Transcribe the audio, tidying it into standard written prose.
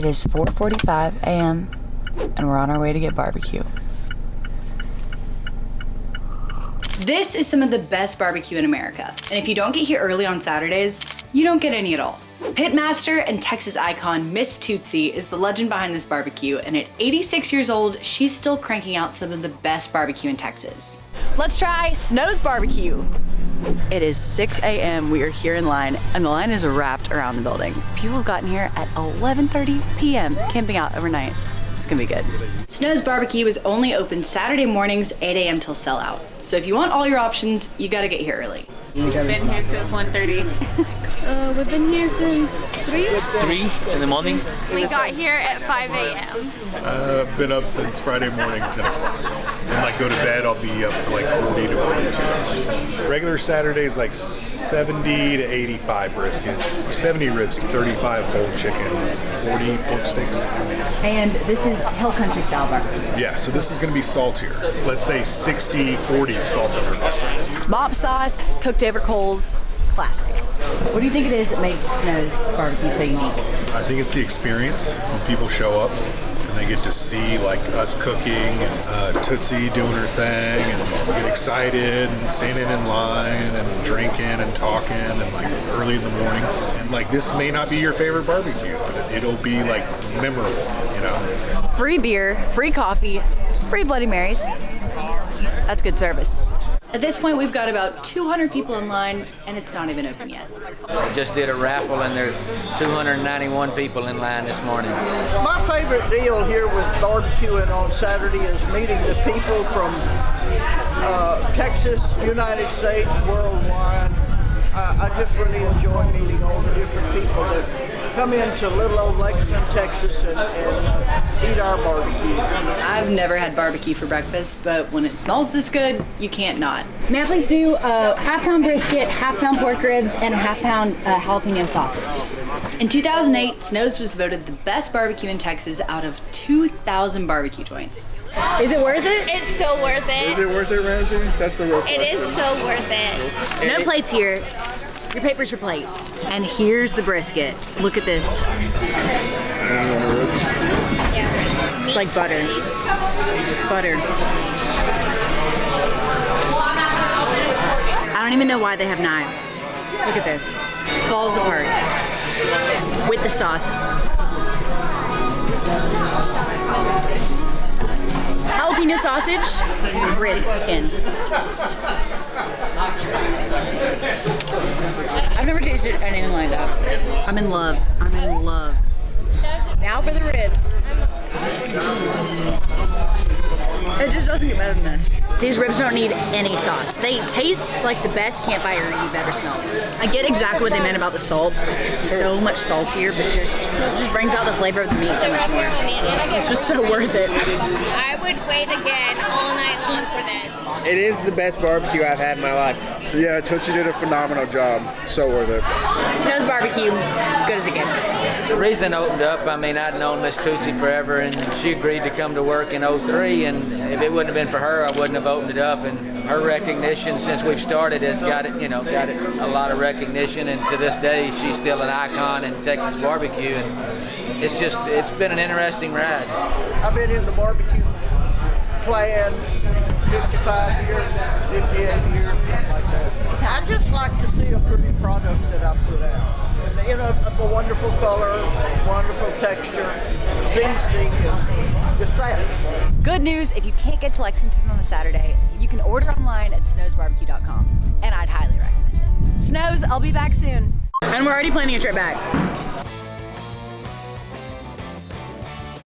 It is 4:45 a.m. and we're on our way to get barbecue. This is some of the best barbecue in America. And if you don't get here early on Saturdays, you don't get any at all. Pitmaster and Texas icon Miss Tootsie is the legend behind this barbecue, and at 86 years old, she's still cranking out some of the best barbecue in Texas. Let's try Snow's barbecue. It is 6 a.m. We are here in line, and the line is wrapped around the building. People have gotten here at 11:30 p.m. camping out overnight. It's gonna be good. Snow's barbecue is only open Saturday mornings, 8 a.m. till sellout. So if you want all your options, you gotta get here early. We've been here since 1:30. We've been here since 3. 3 in the morning. We got here at 5 a.m. I've been up since Friday morning, 10 o'clock. And like go to bed, I'll be up for like 40 to 42. Regular Saturdays like 70 to 85 briskets, 70 ribs, 35 whole chickens, 40 pork sticks. And this is Hill Country style barbecue. Yeah, so this is gonna be saltier. So let's say 60-40 saltier. Mop sauce, cooked over coals, classic. What do you think it is that makes Snow's barbecue so unique? I think it's the experience when people show up and they get to see like us cooking and Tootsie doing her thing and get excited and standing in line and drinking and talking and like early in the morning. And like this may not be your favorite barbecue, but it'll be like memorable, you know? Free beer, free coffee, free Bloody Marys. That's good service. At this point, we've got about 200 people in line, and it's not even open yet. We just did a raffle and there's 291 people in line this morning. My favorite deal here with barbecuing on Saturday is meeting the people from Texas, United States, worldwide. I just really enjoy meeting all the different people that come into little old Lexington, Texas and eat our barbecue. I've never had barbecue for breakfast, but when it smells this good, you can't not. May I please do a half-pound brisket, half-pound pork ribs, and a half-pound jalapeno sausage. In 2008, Snow's was voted the best barbecue in Texas out of 2,000 barbecue joints. Is it worth it? It's so worth it. Is it worth it, Ramsey? That's the real question. It is so worth it. No plates here. Your paper's your plate. And here's the brisket. Look at this. It's like butter. Butter. I don't even know why they have knives. Look at this. Falls apart. With the sauce. Jalapeno sausage, brisk skin. I've never tasted anything like that. I'm in love. I'm in love. Now for the ribs. It just doesn't get better than this. These ribs don't need any sauce. They taste like the best campfire you've ever smelled. I get exactly what they meant about the salt. It's so much saltier, but just brings out the flavor of the meat so much more. This was so worth it. I would wait again all night long for this. It is the best barbecue I've had in my life. Yeah, Tootsie did a phenomenal job. So worth it. Snow's barbecue, good as it gets. The reason I opened up, I mean, I'd known Miss Tootsie forever and she agreed to come to work in 03, and if it wouldn't have been for her, I wouldn't have opened it up. And her recognition since we've started has got it a lot of recognition, and to this day she's still an icon in Texas barbecue, and it's been an interesting ride. I've been in the barbecue playing 55 years, 58 years, something like that. I just like to see a pretty product that I put out. You know, a wonderful color, wonderful texture, seasoning, and just that. Good news, if you can't get to Lexington on a Saturday, you can order online at snowsbarbecue.com, and I'd highly recommend it. Snows, I'll be back soon. And we're already planning a trip back.